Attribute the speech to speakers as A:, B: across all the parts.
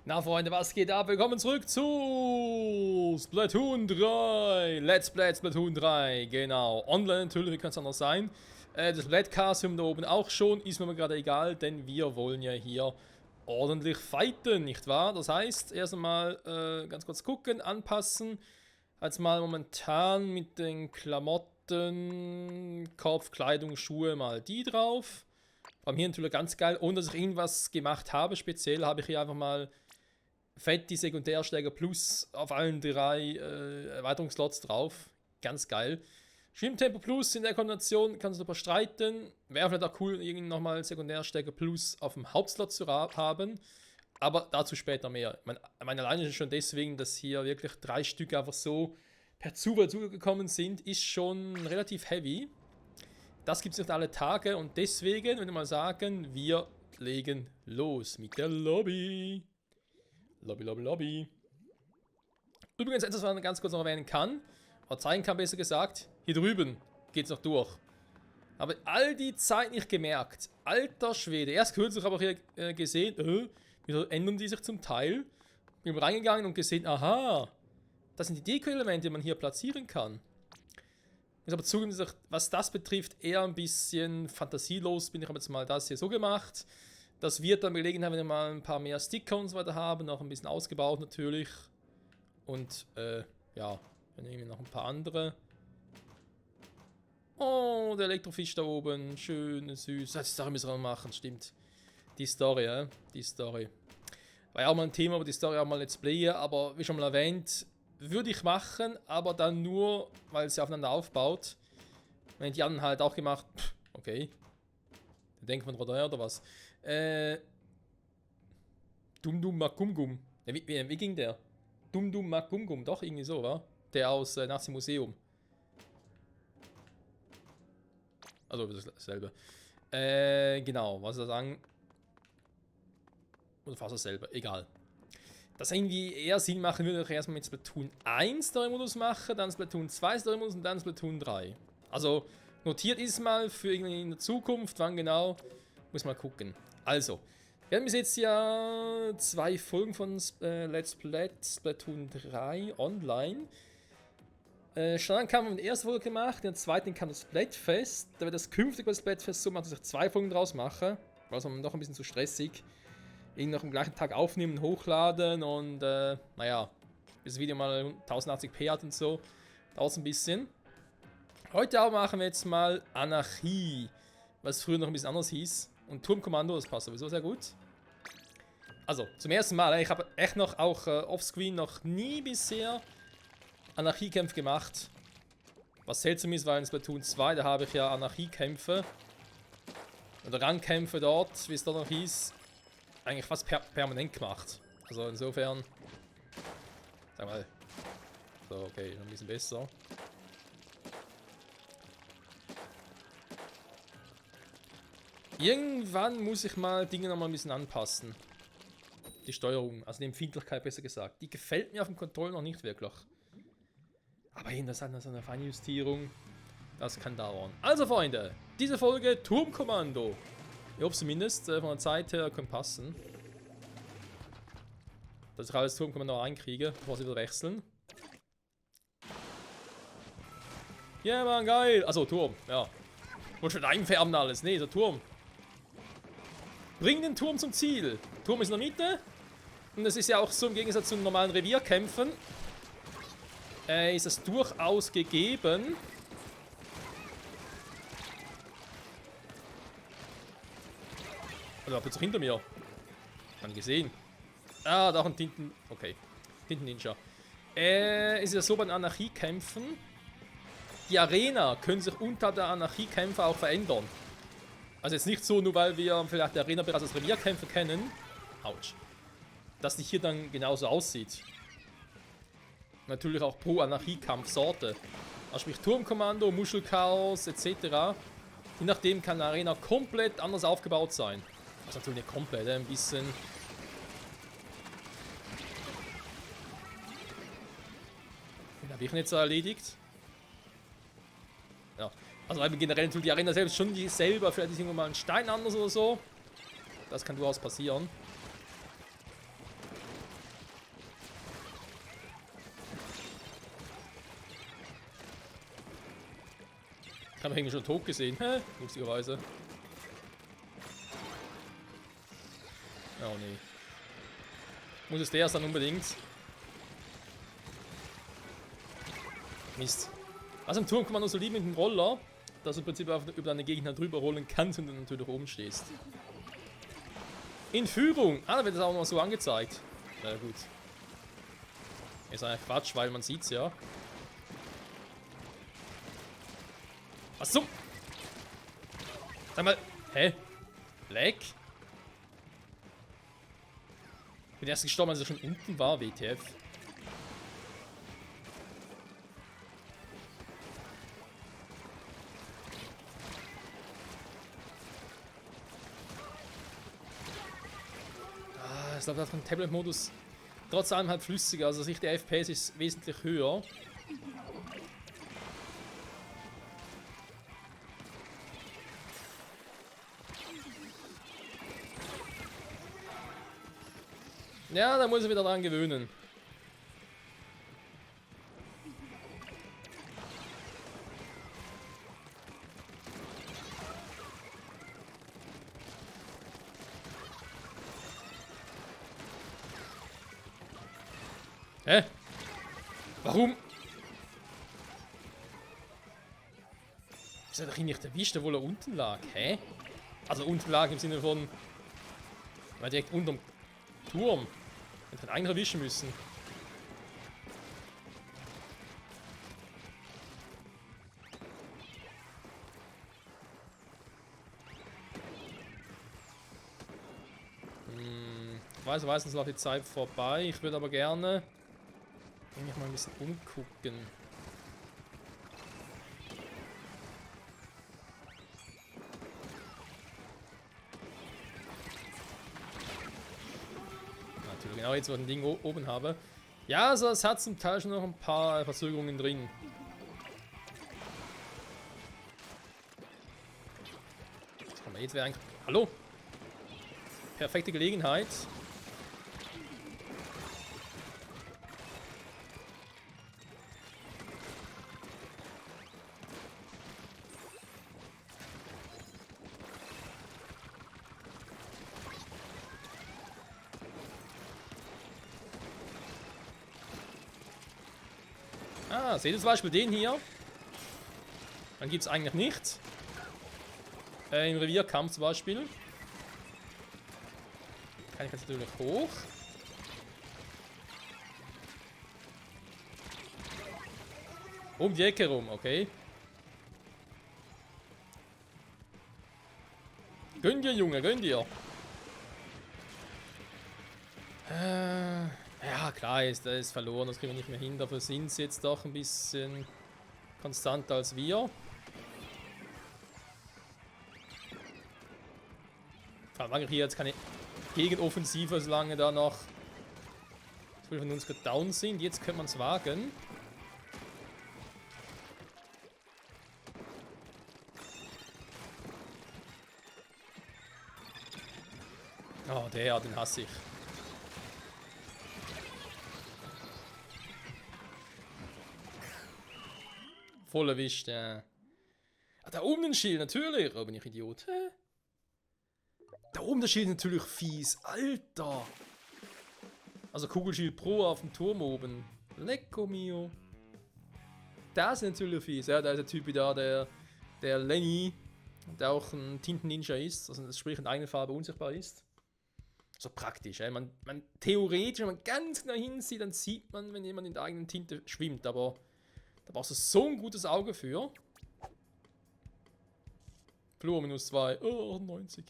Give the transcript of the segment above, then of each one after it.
A: Na Freunde, was geht ab? Willkommen zurück zu Splatoon 3. Let's Play Splatoon 3. Genau. Online natürlich, wie kann es anders sein? Das Splatcast haben wir da oben auch schon. Ist mir gerade egal, denn wir wollen ja hier ordentlich fighten, nicht wahr? Das heißt, erst einmal ganz kurz gucken, anpassen. Jetzt mal momentan mit den Klamotten, Kopf, Kleidung, Schuhe mal die drauf. Vor allem hier natürlich ganz geil, ohne dass ich irgendwas gemacht habe. Speziell habe ich hier einfach mal fett die Sekundärsteiger plus auf allen drei Erweiterungsslots drauf. Ganz geil. Schwimmtempo plus in der Kombination kannst du bestreiten. Wäre vielleicht auch cool, irgendwie nochmal Sekundärsteiger plus auf dem Hauptslot zu haben. Aber dazu später mehr. Meine alleine schon deswegen, dass hier wirklich 3 Stück einfach so per Zufall zugekommen sind, ist schon relativ heavy. Das gibt es nicht alle Tage und deswegen würde ich mal sagen, wir legen los mit der Lobby. Lobby. Übrigens etwas, was man ganz kurz noch erwähnen kann, oder zeigen kann besser gesagt, hier drüben geht es noch durch. Aber all die Zeit nicht gemerkt. Alter Schwede. Erst kürzlich habe ich hier gesehen, wieso ändern die sich zum Teil? Bin reingegangen und gesehen, aha, das sind die Deko-Elemente, die man hier platzieren kann. Ich muss aber zugeben, dass ich, was das betrifft, eher ein bisschen fantasielos bin. Ich habe jetzt mal das hier so gemacht. Das wird dann Gelegenheit, wenn wir mal ein paar mehr Sticker und so weiter haben, noch ein bisschen ausgebaut natürlich. Und ja, dann nehmen wir noch ein paar andere. Oh, der Elektrofisch da oben, schön, süß. Die Story müssen wir noch machen, stimmt. Die Story, die Story. War ja auch mal ein Thema, aber die Story auch mal Let's Play, aber wie schon mal erwähnt, würde ich machen, aber dann nur, weil sie aufeinander aufbaut. Wenn die anderen halt auch gemacht, okay. Der denkt man oder was? Dum Makgum. Ja, wie ging der? Dum Makgum, doch irgendwie so, wa? Der aus Nazi-Museum. Also dasselbe. Genau, was soll ich sagen? Oder fast dasselbe, egal. Das irgendwie eher Sinn machen würde, ich erstmal mit Splatoon 1 Story-Modus machen, dann Splatoon 2 Story-Modus und dann Splatoon 3. Also notiert ist mal für irgendwie in der Zukunft, wann genau, muss mal gucken. Also, wir haben bis jetzt ja 2 Folgen von Let's Play Splatoon 3 online. Standard haben wir in der ersten Folge gemacht, in der zweiten kam das Splatfest. Da wird das künftig bei das Splatfest so machen, dass ich 2 Folgen draus mache, weil es noch ein bisschen zu stressig. Noch am gleichen Tag aufnehmen, hochladen und naja, bis das Video mal 1080p hat und so, dauert es ein bisschen. Heute aber machen wir jetzt mal Anarchie, was früher noch ein bisschen anders hieß. Und Turmkommando, das passt sowieso sehr gut. Also, zum ersten Mal, ich habe echt noch auch offscreen noch nie bisher Anarchiekämpfe gemacht. Was seltsam ist, weil in Splatoon 2, da habe ich ja Anarchiekämpfe oder Rangkämpfe dort, wie es da noch hieß, eigentlich fast permanent gemacht. Also insofern, sag mal, so okay, noch ein bisschen besser. Irgendwann muss ich mal Dinge noch mal ein bisschen anpassen. Die Steuerung, also die Empfindlichkeit besser gesagt. Die gefällt mir auf dem Controller noch nicht wirklich. Aber das ist eine Feinjustierung. Das kann dauern. Also Freunde, diese Folge Turmkommando. Ich hoffe zumindest, von der Zeit her kann passen. Dass ich alles Turmkommando reinkriege, bevor sie wieder wechseln. Ja, yeah, Mann, geil. Also Turm, ja. Muss schon einfärben alles. Nee, so Turm. Bring den Turm zum Ziel. Turm ist in der Mitte. Und es ist ja auch so im Gegensatz zu normalen Revierkämpfen. Ist es durchaus gegeben. Oder plötzlich hinter mir. Man gesehen. Ah, da auch ein Tinten. Okay. Tinten-Ninja. Ist ja so bei den Anarchiekämpfen. Die Arena können sich unter der Anarchiekämpfe auch verändern. Also jetzt nicht so, nur weil wir vielleicht die Arena bereits als Revierkämpfe kennen. Autsch. Dass die hier dann genauso aussieht. Natürlich auch pro Anarchiekampfsorte. Also sprich Turmkommando, Muschelchaos etc. Je nachdem kann eine Arena komplett anders aufgebaut sein. Also natürlich nicht komplett, ein bisschen. Den habe ich nicht so erledigt. Ja, also weil generell natürlich die Arena selbst schon dieselbe, vielleicht ist irgendwann mal ein Stein anders oder so. Das kann durchaus passieren. Ich habe ihn schon tot gesehen. Hä? Lustigerweise. Oh nee. Muss es der sein unbedingt? Mist. Also im Turm kann man nur so lieben mit dem Roller, dass du im Prinzip über deine Gegner drüber rollen kannst und dann natürlich oben stehst. In Führung! Ah, da wird das auch noch so angezeigt. Na ja, gut. Ist eigentlich Quatsch, weil man sieht's ja. Was zum? Sag mal, hä? Black? Ich bin erst gestorben, als er schon unten war, WTF. Ich glaube, das ist ein Tablet-Modus trotz allem halt flüssiger, also sich der FPS ist wesentlich höher. Ja, da muss ich wieder dran gewöhnen. Hä? Warum? Ist er doch ihn nicht erwischt, obwohl er unten lag? Hä? Also unten lag im Sinne von... Weil direkt unterm Turm. Hätte einen erwischen müssen. Ich weiß, meistens läuft die Zeit vorbei. Ich würde aber gerne... mich mal ein bisschen umgucken. Natürlich, genau jetzt, wo ich ein Ding oben habe. Ja, also es hat zum Teil schon noch ein paar Verzögerungen drin. Jetzt wäre eigentlich... Hallo? Perfekte Gelegenheit. Ah, seht ihr zum Beispiel den hier? Dann gibt es eigentlich nichts. Im Revierkampf zum Beispiel. Kann ich jetzt natürlich hoch. Um die Ecke rum, okay. Gönn dir, Junge, gönn dir. Ja, klar, der ist verloren, das kriegen wir nicht mehr hin. Dafür sind sie jetzt doch ein bisschen konstanter als wir. Vor allem hier jetzt keine Gegenoffensive, solange da noch 12 von uns down sind. Jetzt könnte man es wagen. Oh, den hasse ich. Voll erwischt, ja. Ah, da oben ein Schild, natürlich. Oh, bin ich Idiot. Hä? Da oben das Schild natürlich fies. Alter. Also Kugelschild Pro auf dem Turm oben. Lecco mio. Das ist natürlich fies. Ja, da ist der Typ da, der Lenny, der auch ein Tinten-Ninja ist. Also sprich in eigener Farbe unsichtbar ist. So praktisch. Ja. Man theoretisch, wenn man ganz genau hinsieht, dann sieht man, wenn jemand in der eigenen Tinte schwimmt. Aber da brauchst du so ein gutes Auge für. Flur -2. Oh, 90.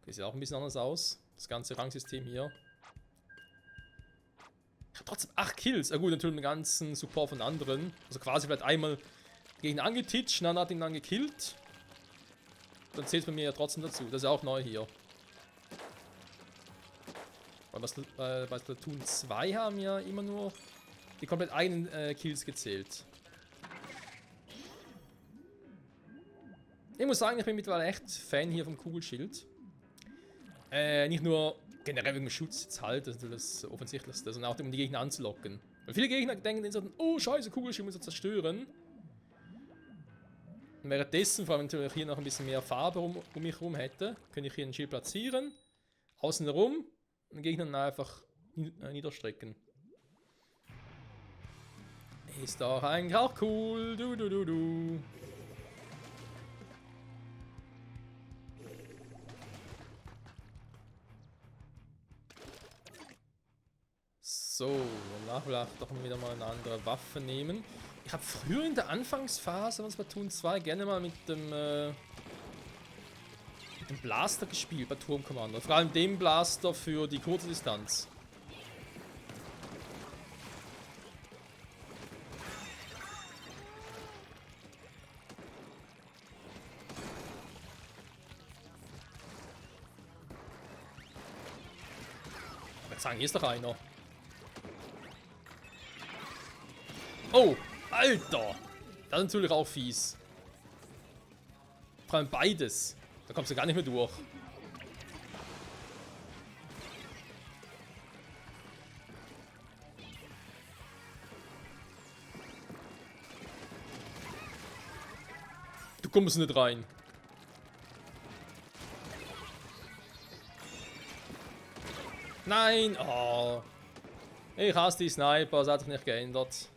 A: Okay, sieht auch ein bisschen anders aus. Das ganze Rangsystem hier. Ich habe trotzdem 8 Kills. Ja gut, natürlich den ganzen Support von anderen. Also quasi vielleicht einmal gegen angetitscht, dann hat ihn dann gekillt. Dann zählt es bei mir ja trotzdem dazu. Das ist ja auch neu hier. Weil bei Splatoon 2 haben ja immer nur die komplett eigenen Kills gezählt. Ich muss sagen, ich bin mittlerweile echt Fan hier vom Kugelschild. Nicht nur generell wegen dem Schutz jetzt halt, das ist das Offensichtlichste, sondern auch um die Gegner anzulocken. Weil viele Gegner denken so, oh scheiße, Kugelschild muss er zerstören. Und währenddessen, vor allem wenn ich hier noch ein bisschen mehr Farbe um mich herum hätte, könnte ich hier ein Schild platzieren, außen herum und den Gegner dann einfach niederstrecken. Ist doch eigentlich auch cool. Du. So, danach will ich doch wieder mal eine andere Waffe nehmen. Ich habe früher in der Anfangsphase von Splatoon 2 gerne mal mit dem Blaster gespielt bei Turmkommando. Vor allem dem Blaster für die kurze Distanz. Ich würde sagen, hier ist doch einer. Oh, Alter! Das ist natürlich auch fies. Vor allem beides. Da kommst du gar nicht mehr durch. Du kommst nicht rein. Nein! Oh. Ich hasse die Sniper, das hat sich nicht geändert.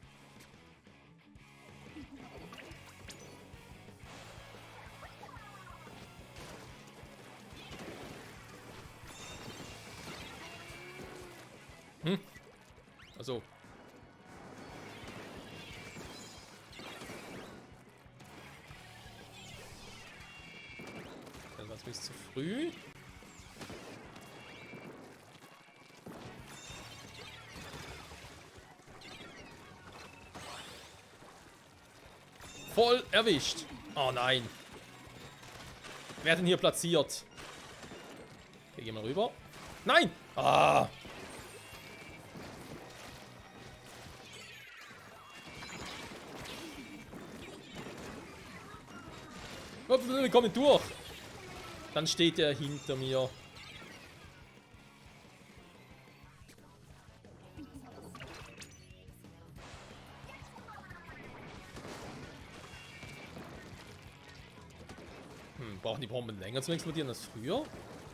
A: Also. Das war ein bisschen zu früh. Voll erwischt. Oh nein. Wer hat denn hier platziert? Okay, gehen wir rüber. Nein! Ah! Wir kommen durch. Dann steht er hinter mir. Brauchen die Bomben länger zu explodieren als früher?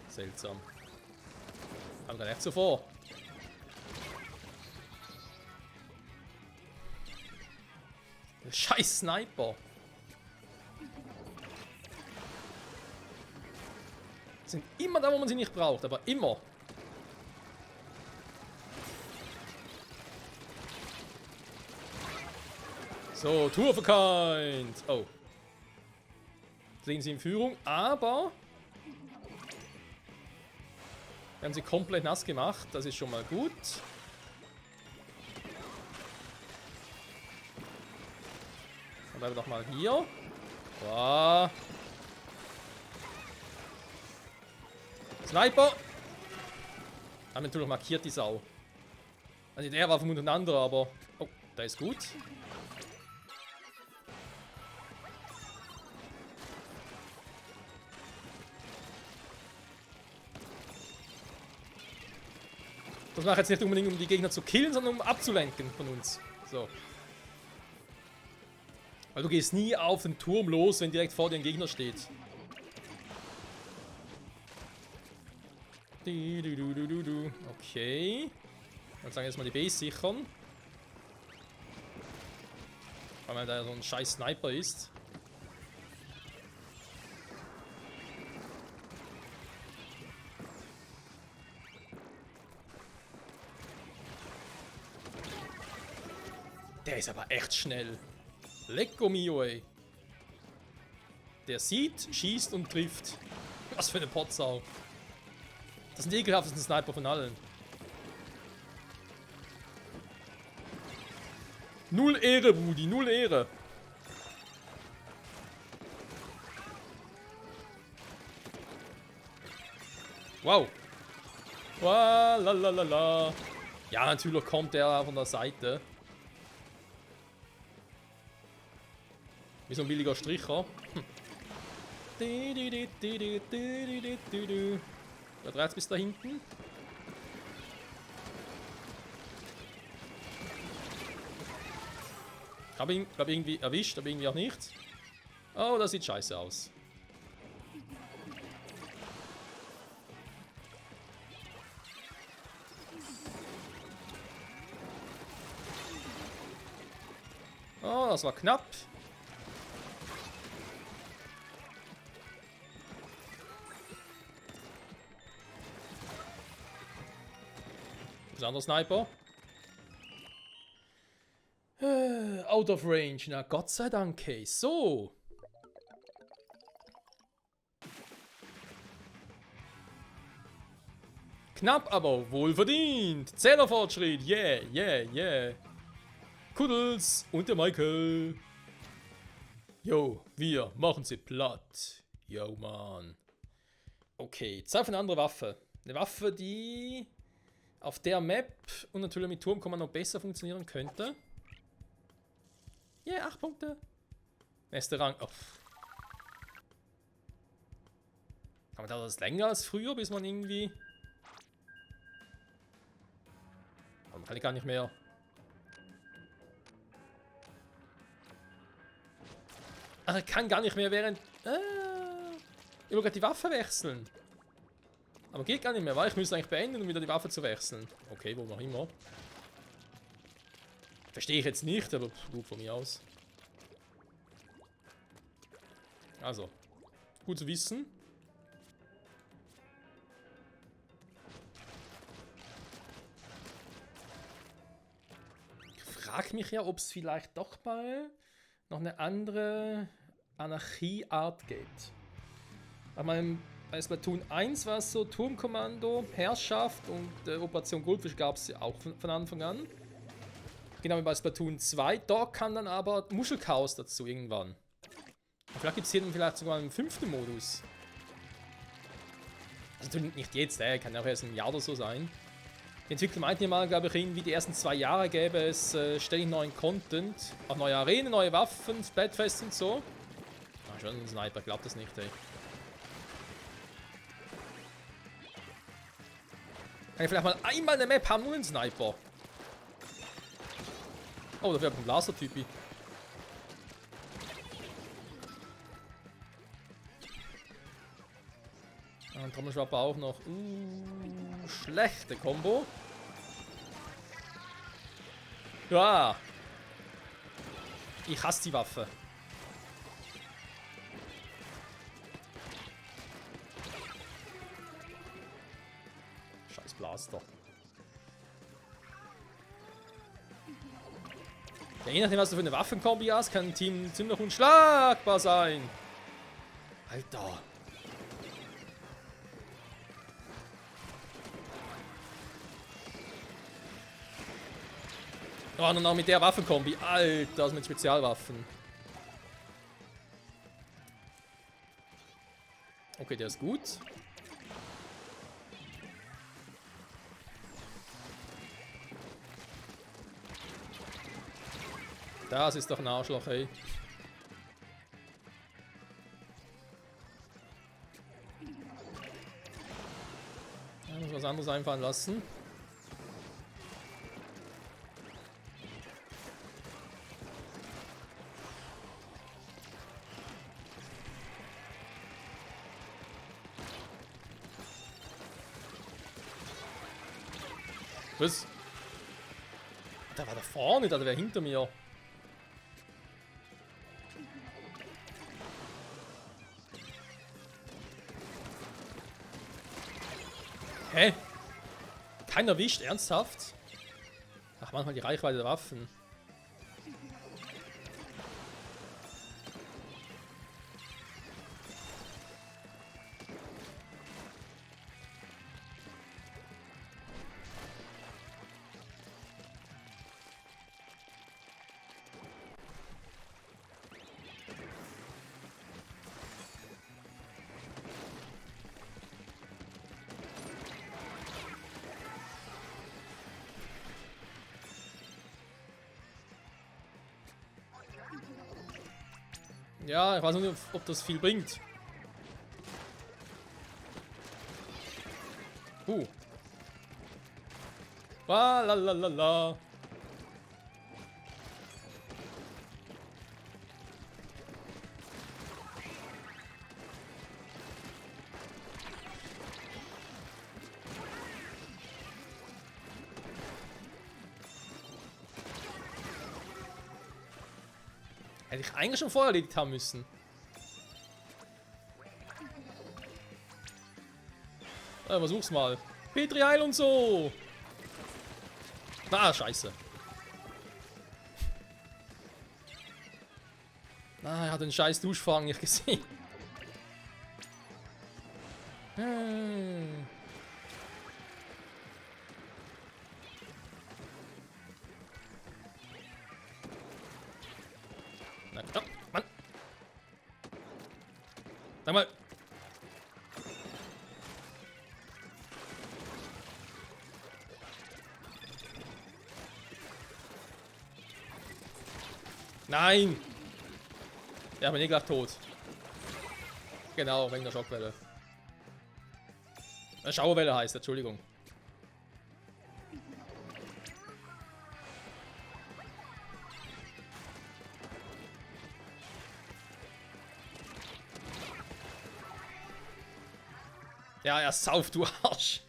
A: Seltsam. Kam gar nicht so vor. Scheiß Sniper. Sind immer da, wo man sie nicht braucht, aber immer. So, Tour for Kind. Oh. Sehen sie in Führung, aber wir haben sie komplett nass gemacht. Das ist schon mal gut. Dann bleiben wir doch mal hier. Wow. Sniper! Haben natürlich markiert, die Sau. Also der war vermutlich ein anderer, aber... Oh, der ist gut. Das mache ich jetzt nicht unbedingt, um die Gegner zu killen, sondern um abzulenken von uns. So. Weil du gehst nie auf den Turm los, wenn direkt vor dir ein Gegner steht. Okay. Dann sagen wir jetzt mal die Base sichern. Weil da so ein scheiß Sniper ist. Der ist aber echt schnell. Lecco mio, ey. Der sieht, schießt und trifft. Was für eine Potsau. Das sind die ekelhaftesten Sniper von allen. Null Ehre, Brudi, null Ehre. Wow. Wow, lalalala. Ja, natürlich kommt der von der Seite. Wie so ein billiger Stricher. Da dreht bis da hinten. Habe ihn, glaube irgendwie erwischt, aber irgendwie auch nicht. Oh, das sieht scheiße aus. Oh, das war knapp. Das ist ein anderer Sniper. Out of range. Na, Gott sei Dank, okay. So. Knapp, aber wohlverdient. Zählerfortschritt. Yeah, yeah, yeah. Kuddels und der Michael. Jo, wir machen sie platt. Jo, Mann. Okay, Zeit für eine andere Waffe. Eine Waffe, die auf der Map und natürlich mit Turmkommando besser funktionieren könnte. Yeah, 8 Punkte. Nächster Rang. Oh. Aber dauert das länger als früher, bis man irgendwie... Warum kann ich gar nicht mehr... Ach, ich kann gar nicht mehr während... ich will gerade die Waffe wechseln. Aber geht gar nicht mehr, weil ich müsste eigentlich beenden, um wieder die Waffe zu wechseln. Okay, wo noch immer. Verstehe ich jetzt nicht, aber gut von mir aus. Also, gut zu wissen. Ich frage mich ja, ob es vielleicht doch mal noch eine andere Anarchie-Art gibt. Bei Splatoon 1 war es so Turmkommando, Herrschaft und Operation Goldfisch gab es ja auch von Anfang an. Genau wie bei Splatoon 2. Da kann dann aber Muschelchaos dazu irgendwann. Und vielleicht gibt es hier dann vielleicht sogar einen 5. Modus. Also nicht jetzt, kann ja auch erst ein Jahr oder so sein. Die Entwickler meinten ja mal, glaube ich, irgendwie die ersten 2 Jahre gäbe es ständig neuen Content. Auch neue Arenen, neue Waffen, Splatfest und so. Ah, schon ein Sniper, ich glaube das nicht, ey. Kann ich vielleicht mal einmal eine Map haben, nur einen Sniper? Oh, da wäre ein Blaster-Typi. Und Trommelschwapper auch noch. Schlechte Kombo. Ja. Ich hasse die Waffe. Scheiß Blaster. Ja, je nachdem, was du für eine Waffenkombi hast, kann ein Team ziemlich unschlagbar sein. Alter. Oh, und auch mit der Waffenkombi. Alter, das mit Spezialwaffen. Okay, der ist gut. Das ist doch ein Arschloch, ey. Da muss was anderes einfallen lassen. Was? Da war da vorne, da wäre hinter mir. Hä? Keiner erwischt, ernsthaft? Ach, manchmal die Reichweite der Waffen. Ja, ich weiß nicht, ob das viel bringt. La. Hätte ich eigentlich schon vorher erledigt haben müssen. Versuch's mal. Petri Heil und so. Ah, scheiße. Ah, er hat den scheiß Duschvorhang nicht gesehen. Na, komm, Mann. Sag mal. Nein! Ja, bin eh gleich tot. Genau, wegen der Schockwelle. Schauerwelle heißt, Entschuldigung. Ja, er sauft, du Arsch.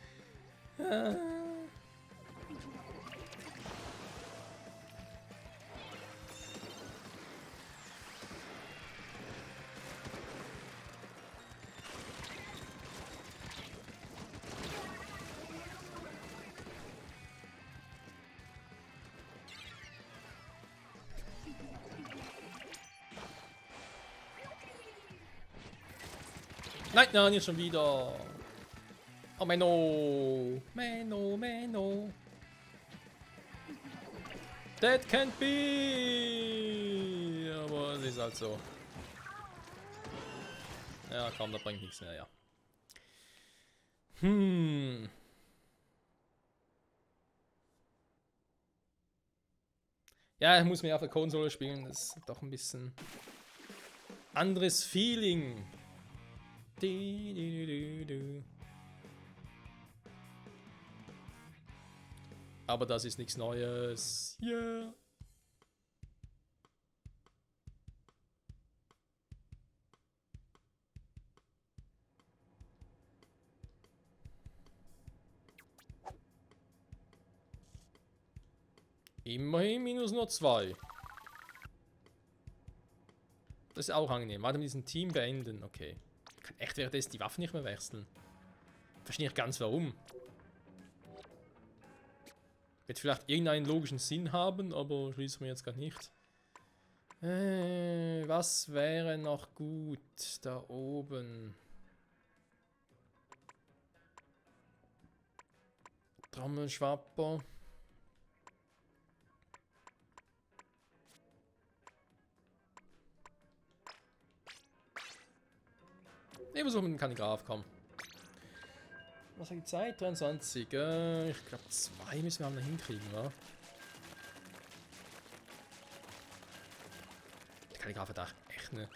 A: Nein, nein, nicht schon wieder. Oh, Menno. Menno, Menno. That can't be. Aber es ist halt so. Ja, komm, da bringt nichts mehr, ja. Ja, ich muss mehr auf der Konsole spielen. Das ist doch ein bisschen anderes Feeling. Aber das ist nichts Neues. Yeah. Immerhin minus nur 2. Das ist auch angenehm. Warte, mit diesem Team beenden. Okay. Ich kann echt währenddessen die Waffen nicht mehr wechseln. Verstehe nicht ganz warum. Wird vielleicht irgendeinen logischen Sinn haben, aber schließe mir jetzt gerade nicht. Was wäre noch gut da oben? Trommelschwapper. Ne, versuchen mit dem Kalligraph, komm. Was hat die Zeit? 23. Ich glaube 2 müssen wir noch hinkriegen, wa? Der Kalligraph hat echt eine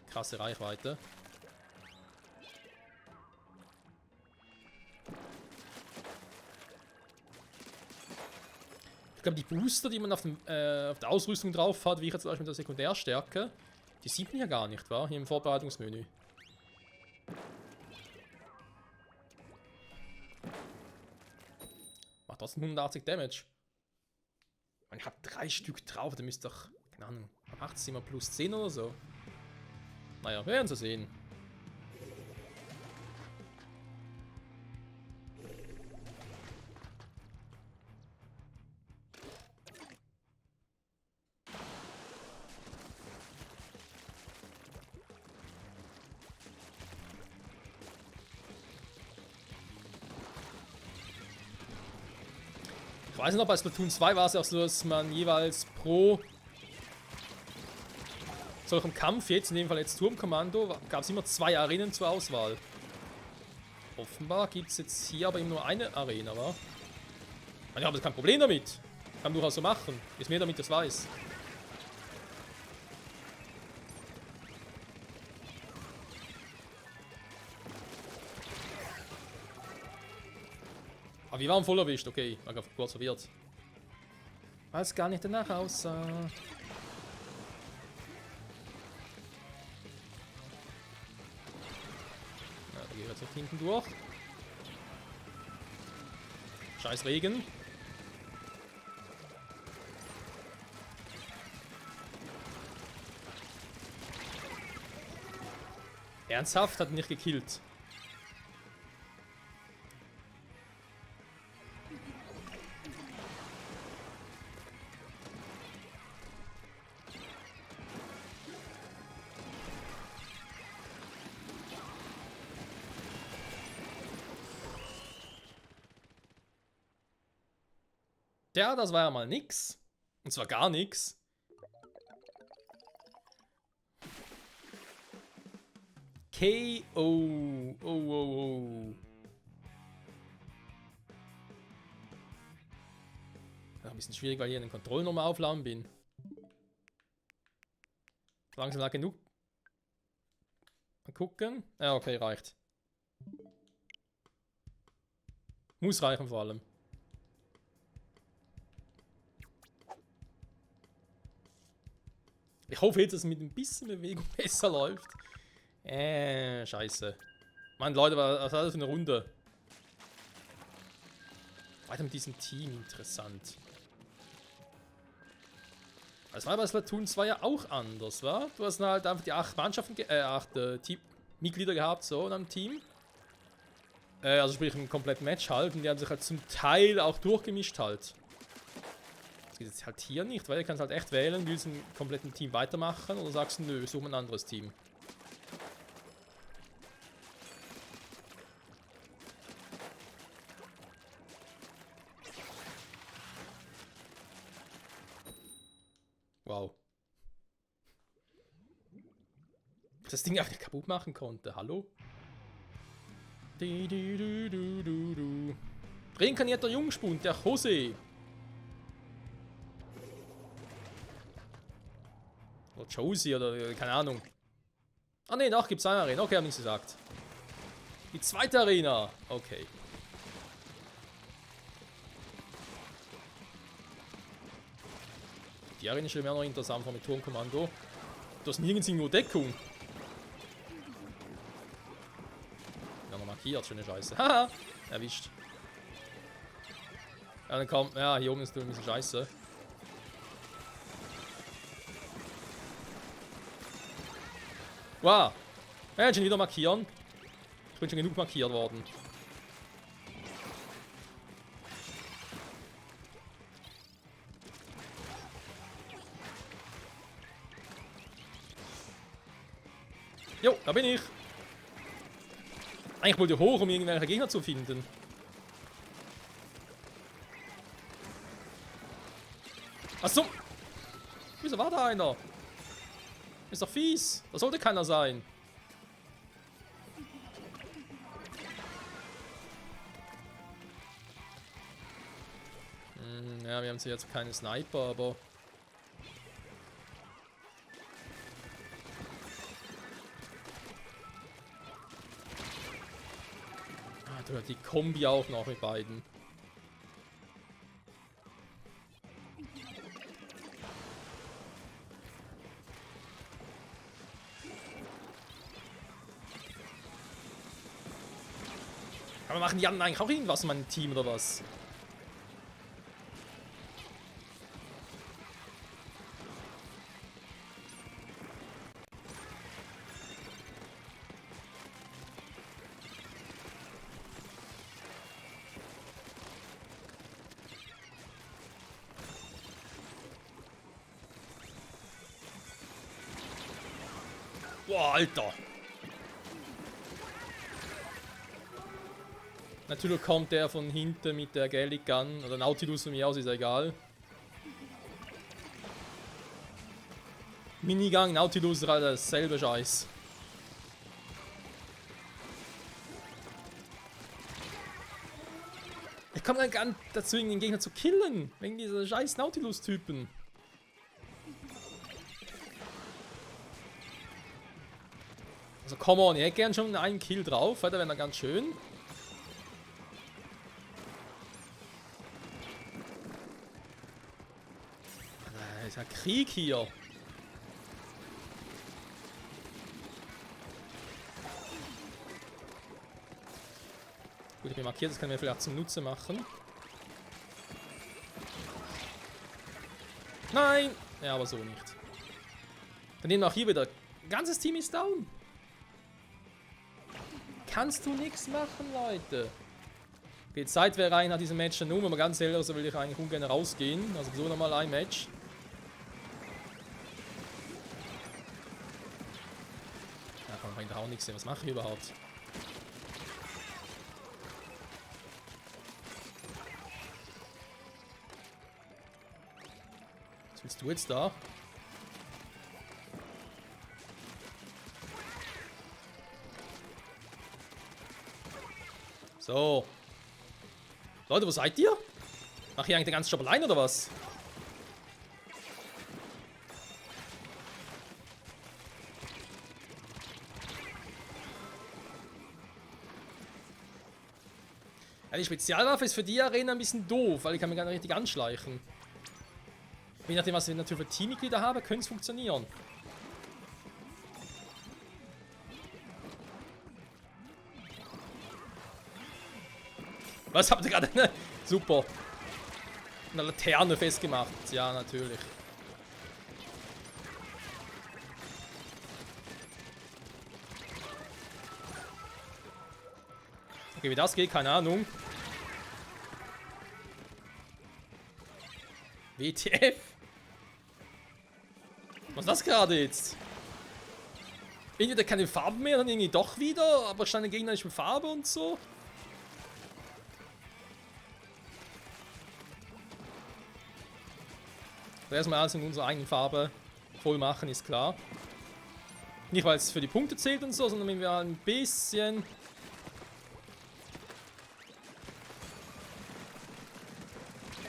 A: krasse Reichweite. Ich glaube, die Booster, die man auf der Ausrüstung drauf hat, wie ich jetzt zum Beispiel mit der Sekundärstärke, die sieht man ja gar nicht, wa? Hier im Vorbereitungsmenü. Macht trotzdem 180 Damage. Und ich habe 3 Stück drauf, da müsste doch, keine Ahnung, am 80 mal plus 10 oder so. Naja, wir werden es sehen. Ich weiß noch, bei Splatoon 2 war es ja auch so, dass man jeweils pro solchem Kampf, jetzt in dem Fall jetzt Turmkommando, gab es immer 2 Arenen zur Auswahl. Offenbar gibt es jetzt hier aber eben nur eine Arena, wa? Ich habe kein Problem damit. Kann durchaus so machen. Ist mehr damit, das weiß. Aber wir waren voll erwischt, okay. Ich war kurz verwirrt. Weiß gar nicht danach aussah. Ja, da gehen wir jetzt nicht hinten durch. Scheiß Regen. Ernsthaft? Hat ihn nicht gekillt. Ja, das war ja mal nix. Und zwar gar nix. KO. Oh. Ja, ein bisschen schwierig, weil ich hier in den Kontrollen nochmal aufladen bin. Langsam lang genug. Mal gucken. Ja, okay, reicht. Muss reichen vor allem. Ich hoffe jetzt, dass es mit ein bisschen Bewegung besser läuft. Scheiße. Mann, Leute, was war das für eine Runde? Weiter mit diesem Team, interessant. Das war bei Splatoon 2 ja auch anders, wa? Du hast halt einfach die 8 Mannschaften, 8 Teammitglieder gehabt, so in einem Team. Also sprich im kompletten Match halt. Und die haben sich halt zum Teil auch durchgemischt halt. Das geht jetzt halt hier nicht, weil du kannst halt echt wählen, willst du im kompletten Team weitermachen oder sagst du, nö, such ein anderes Team. Wow. Das Ding auch nicht kaputt machen konnte, hallo? Reinkarnierter Jungspund, der Jose. Oder Josie oder keine Ahnung. Ah ne, doch, gibt's eine Arena. Okay, hab nichts gesagt. Die zweite Arena. Okay. Die Arena ist schon mehr noch interessant mit Turmkommando. Du hast nirgends irgendwo Deckung. Ja, noch markiert, schöne Scheiße. Haha, erwischt. Ja, dann kommt, ja, hier oben ist ein bisschen Scheiße. Wow. Ja, schon wieder markieren. Ich bin schon genug markiert worden. Jo, da bin ich. Eigentlich wollte ich hoch, um irgendwelche Gegner zu finden. Achso. Wieso war da einer? Ist doch fies. Da sollte keiner sein. Ja, wir haben sie jetzt keine Sniper, aber... Ah, die Kombi auch noch mit beiden. Aber machen die anderen eigentlich auch irgendwas in meinem Team oder was? Boah, Alter. Natürlich kommt der von hinten mit der Gallic Gun. Oder Nautilus von mir aus, ist ja egal. Minigang, Nautilus ist halt dasselbe Scheiß. Ich komme gar nicht dazu, den Gegner zu killen. Wegen dieser scheiß Nautilus-Typen. Also, come on, ich hätte gern schon einen Kill drauf, da wäre dann ganz schön. Da ist ja Krieg hier. Gut, ich bin markiert, das kann mir vielleicht zum Nutze machen. Nein! Ja, aber so nicht. Dann nehmen wir auch hier wieder. Ein ganzes Team ist down. kannst du nichts machen, Leute. Okay, Zeit wäre rein nach diesem Match dann um, aber ganz ehrlich, so will ich eigentlich ungern rausgehen. Also so nochmal ein Match. Ja, kann man eigentlich auch nichts sehen. Was mache ich überhaupt? Was willst du jetzt da? So. Leute, wo seid ihr? Mach ich eigentlich den ganzen Job allein oder was? Ja, die Spezialwaffe ist für die Arena ein bisschen doof, weil ich kann mich gar nicht richtig anschleichen. Je nachdem, was wir natürlich für Teammitglieder haben, könnte es funktionieren. Was habt ihr gerade? Super. Eine Laterne festgemacht. Ja, natürlich. Okay, wie das geht, keine Ahnung. WTF? Was ist das gerade jetzt? Irgendwie hat keine Farbe mehr, dann irgendwie doch wieder, aber stand der Gegner nicht mit Farbe und so. Erstmal alles in unserer eigenen Farbe voll machen, ist klar. Nicht, weil es für die Punkte zählt und so, sondern wenn wir ein bisschen...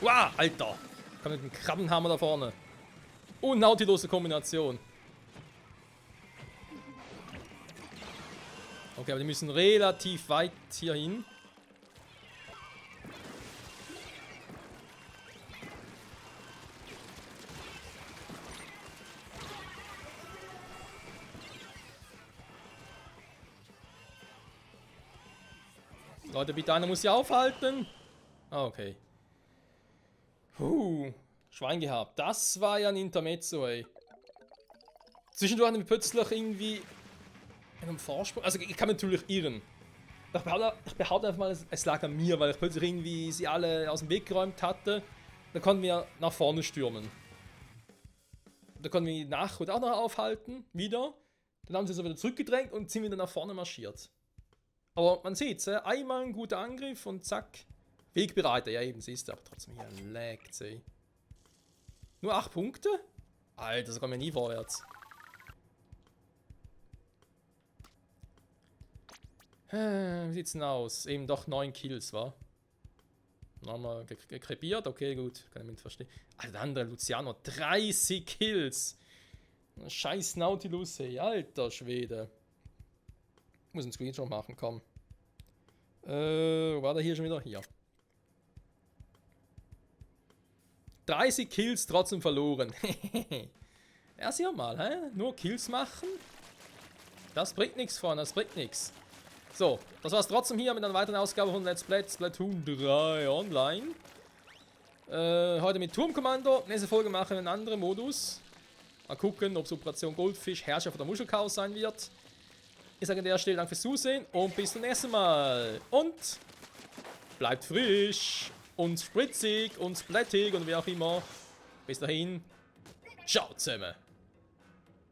A: Wow, Alter! Komm mit dem Krabbenhammer da vorne. Und nautilose Kombination. Okay, aber die müssen relativ weit hier hin. Leute, bitte einer muss sie aufhalten. Ah, okay. Schwein gehabt. Das war ja ein Intermezzo, ey. Zwischendurch hatten wir plötzlich irgendwie einen Vorsprung. Also ich kann mich natürlich irren. Ich behaupte einfach mal, es lag an mir, weil ich plötzlich irgendwie sie alle aus dem Weg geräumt hatte. Da konnten wir nach vorne stürmen. Da konnten wir die Nachhut auch noch aufhalten, wieder. Dann haben sie so wieder zurückgedrängt und sind wieder nach vorne marschiert. Aber man sieht's, einmal ein guter Angriff und zack. Wegbereiter, ja eben, siehst du, aber trotzdem hier laggt, ey. Nur 8 Punkte? Alter, das kommt ja nie vorwärts. Wie sieht's denn aus? Eben doch 9 Kills, wa? Nochmal gekrepiert, okay, gut, kann ich nicht verstehen. Alter, der andere Luciano, 30 Kills! Scheiß Nautilus, ey, alter Schwede. Ich muss einen Screenshot machen, komm. Wo war der hier schon wieder? Hier. 30 Kills trotzdem verloren. Ja, sieh mal, hä? Nur Kills machen? Das bringt nichts, Freunde, das bringt nichts. So, das war's trotzdem hier mit einer weiteren Ausgabe von Let's Play Splatoon 3 Online. Heute mit Turmkommando. Nächste Folge machen wir einen anderen Modus. Mal gucken, ob es Operation Goldfisch, Herrschaft oder Muschelchaos sein wird. Ich sage an der Stelle Dank fürs Zusehen und bis zum nächsten Mal. Und bleibt frisch und spritzig und splattig und wie auch immer. Bis dahin. Ciao zusammen.